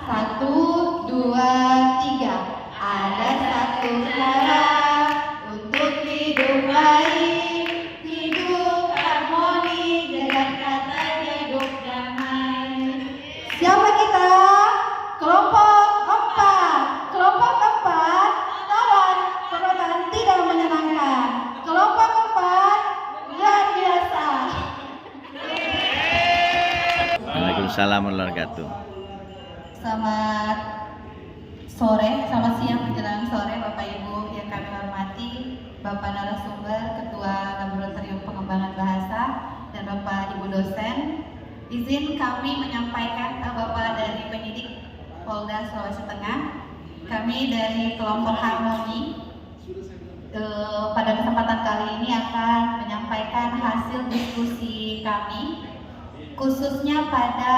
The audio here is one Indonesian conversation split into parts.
Satu, dua, tiga. Ada satu cara untuk hidup baik, hidup harmoni dengan kata hidup damai. Siapa kita? Kelompok 4. Kelompok 4 lawan perbuatan tidak menyenangkan. Kelompok 4 luar biasa. Waalaikumsalam warahmatullahi wabarakatuh. Selamat sore, selamat siang menjelang sore Bapak Ibu yang kami hormati, Bapak narasumber, Ketua Laboratorium Pengembangan Bahasa, dan Bapak Ibu dosen. Izin kami menyampaikan Bapak dari penyidik Polda Sulawesi Tengah. Kami dari kelompok Harmoni pada kesempatan kali ini akan menyampaikan hasil diskusi kami, khususnya pada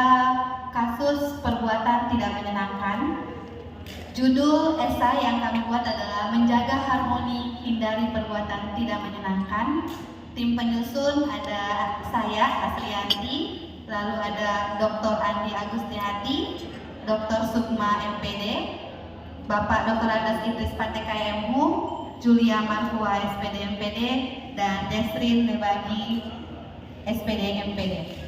kasus perbuatan tidak menyenangkan. Judul esai yang kami buat adalah Menjaga Harmoni Hindari Perbuatan Tidak Menyenangkan. Tim penyusun ada saya, Asrianti, lalu ada Dr. Andi Agustiati, Dr. Sukma MPD, Bapak Dr. Andas Idris PTKMU, Julia Marhua SPD MPD, dan Desrin Lebagi SPD MPD.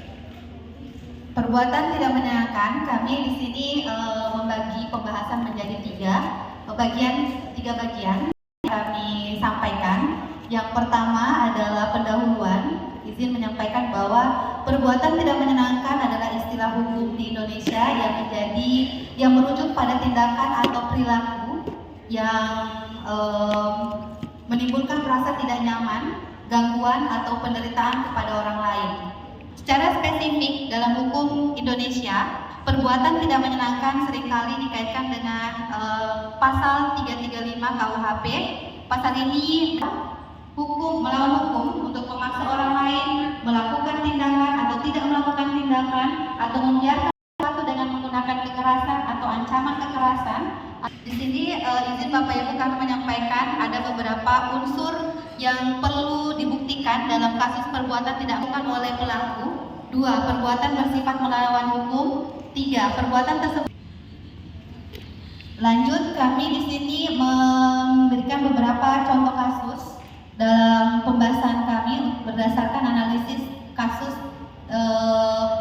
Perbuatan tidak menyenangkan, kami di sini membagi pembahasan menjadi tiga bagian kami sampaikan. Yang pertama adalah pendahuluan. Izin menyampaikan bahwa perbuatan tidak menyenangkan adalah istilah hukum di Indonesia yang merujuk pada tindakan atau perilaku yang menimbulkan rasa tidak nyaman, gangguan atau penderitaan kepada orang lain. Secara spesifik dalam hukum Indonesia, perbuatan tidak menyenangkan seringkali dikaitkan dengan pasal 335 KUHP. Pasal ini melawan hukum untuk memaksa orang lain melakukan tindakan atau tidak melakukan tindakan atau membiarkan sesuatu dengan menggunakan kekerasan atau ancaman kekerasan. Di sini izin Bapak Ibu kami menyampaikan ada beberapa unsur yang perlu dibuktikan dalam kasus perbuatan tidak dilakukan oleh pelaku. 2. Perbuatan bersifat melawan hukum. 3. Perbuatan tersebut. Lanjut, kami di sini memberikan beberapa contoh kasus dalam pembahasan kami berdasarkan analisis kasus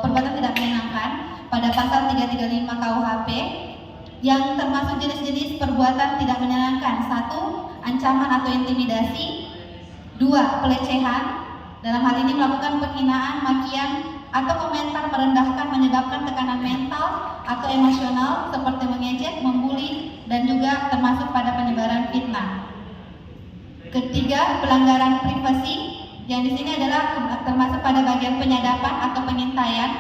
perbuatan tidak menyenangkan pada pasal 335 KUHP yang termasuk jenis-jenis perbuatan tidak menyenangkan. 1. Ancaman atau intimidasi. 2. Pelecehan, dalam hal ini melakukan penghinaan, makian, atau komentar merendahkan menyebabkan tekanan mental atau emosional seperti mengejek, membuli, dan juga termasuk pada penyebaran fitnah. Ketiga, pelanggaran privasi, yang di sini adalah termasuk pada bagian penyadapan atau pengintaian.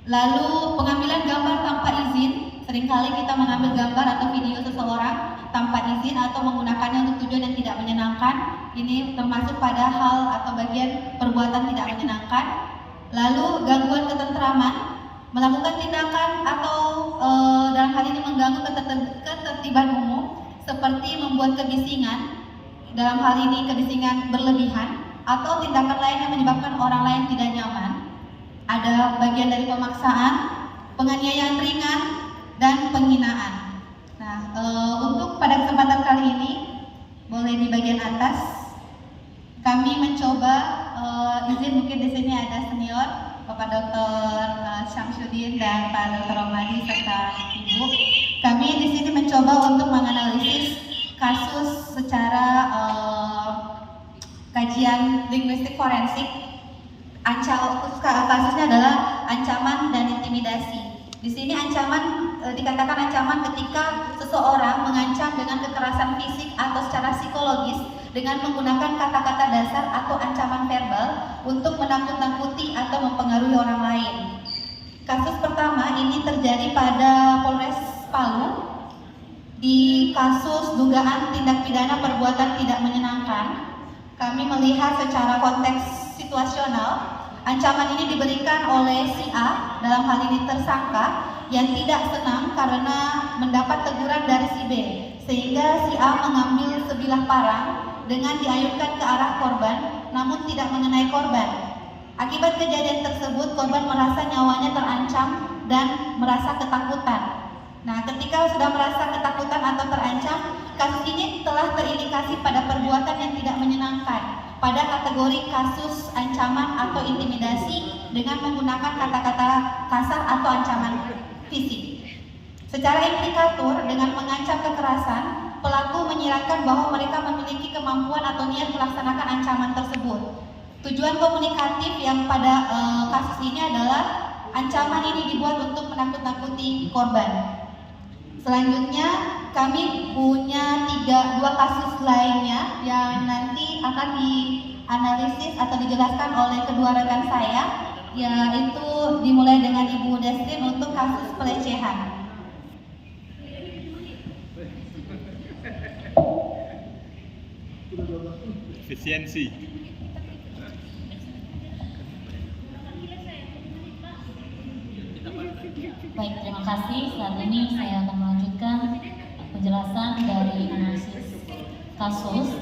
Lalu pengambilan gambar tanpa izin. Seringkali kita mengambil gambar atau video seseorang tanpa izin atau menggunakannya untuk tujuan yang tidak menyenangkan. Ini termasuk pada hal atau bagian perbuatan tidak menyenangkan. Lalu gangguan ketentraman, melakukan tindakan atau dalam hal ini mengganggu ketertiban umum seperti membuat kebisingan, dalam hal ini kebisingan berlebihan, atau tindakan lain yang menyebabkan orang lain tidak nyaman. Ada bagian dari pemaksaan, penganiayaan ringan, dan penghinaan. Nah, untuk pada kesempatan kali ini, boleh di bagian atas, kami mencoba izin mungkin di sini ada senior Bapak Dr. Syamsuddin dan Pak Dr. Romadi serta Ibu. Kami di sini mencoba untuk menganalisis kasus secara kajian linguistik forensik. Kasusnya adalah ancaman dan intimidasi. Di sini ancaman dikatakan ancaman ketika seseorang mengancam dengan kekerasan fisik atau secara psikologis dengan menggunakan kata-kata dasar atau ancaman verbal untuk menakut-nakuti atau mempengaruhi orang lain. Kasus pertama ini terjadi pada Polres Palu di kasus dugaan tindak pidana perbuatan tidak menyenangkan. Kami melihat secara konteks situasional, ancaman ini diberikan oleh si A, dalam hal ini tersangka, yang tidak senang karena mendapat teguran dari si B, sehingga si A mengambil sebilah parang dengan diayunkan ke arah korban, namun tidak mengenai korban. Akibat kejadian tersebut, korban merasa nyawanya terancam dan merasa ketakutan. Nah, ketika sudah merasa ketakutan atau terancam, kasus ini telah terindikasi pada perbuatan yang tidak menyenangkan pada kategori kasus ancaman atau intimidasi dengan menggunakan kata-kata kasar atau ancaman fisik. Secara implikatur, dengan mengancam kekerasan, pelaku menyiratkan bahwa mereka memiliki kemampuan atau niat melaksanakan ancaman tersebut. Tujuan komunikatif yang pada kasus ini adalah ancaman ini dibuat untuk menakut-nakuti korban. Selanjutnya kami punya dua kasus lainnya yang nanti akan dianalisis atau dijelaskan oleh kedua rekan saya, yaitu dimulai dengan Ibu Destin untuk kasus pelecehan. Efisiensi. Baik, terima kasih. Saat ini saya akan melanjutkan penjelasan dari analisis kasus,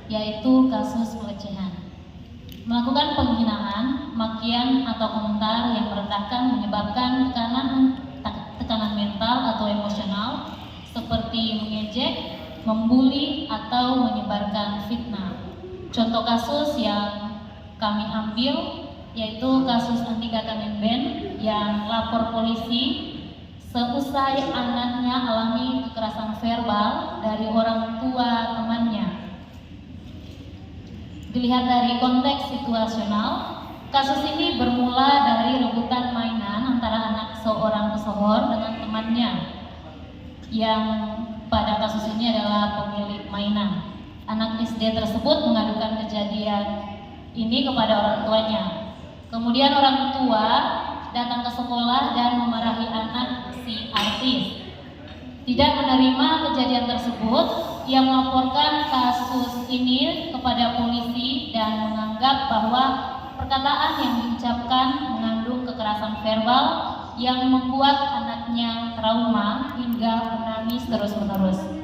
yaitu kasus pelecehan. Melakukan penghinaan, makian atau komentar yang merendahkan menyebabkan tekanan mental atau emosional seperti mengejek, membuli atau menyebarkan fitnah. Contoh kasus yang kami ambil yaitu kasus Andika Kamenben yang lapor polisi seusai anaknya alami kekerasan verbal dari orang tua temannya. Dilihat dari konteks situasional, kasus ini bermula dari rebutan mainan antara anak seorang pesohor dengan temannya yang pada kasus ini adalah pemilik mainan. Anak SD tersebut mengadukan kejadian ini kepada orang tuanya. Kemudian orang tua datang ke sekolah dan memarahi anak si artis. Tidak menerima kejadian tersebut, ia melaporkan kasus ini kepada polisi dan menganggap bahwa perkataan yang diucapkan mengandung kekerasan verbal yang membuat anaknya trauma hingga menangis terus-menerus.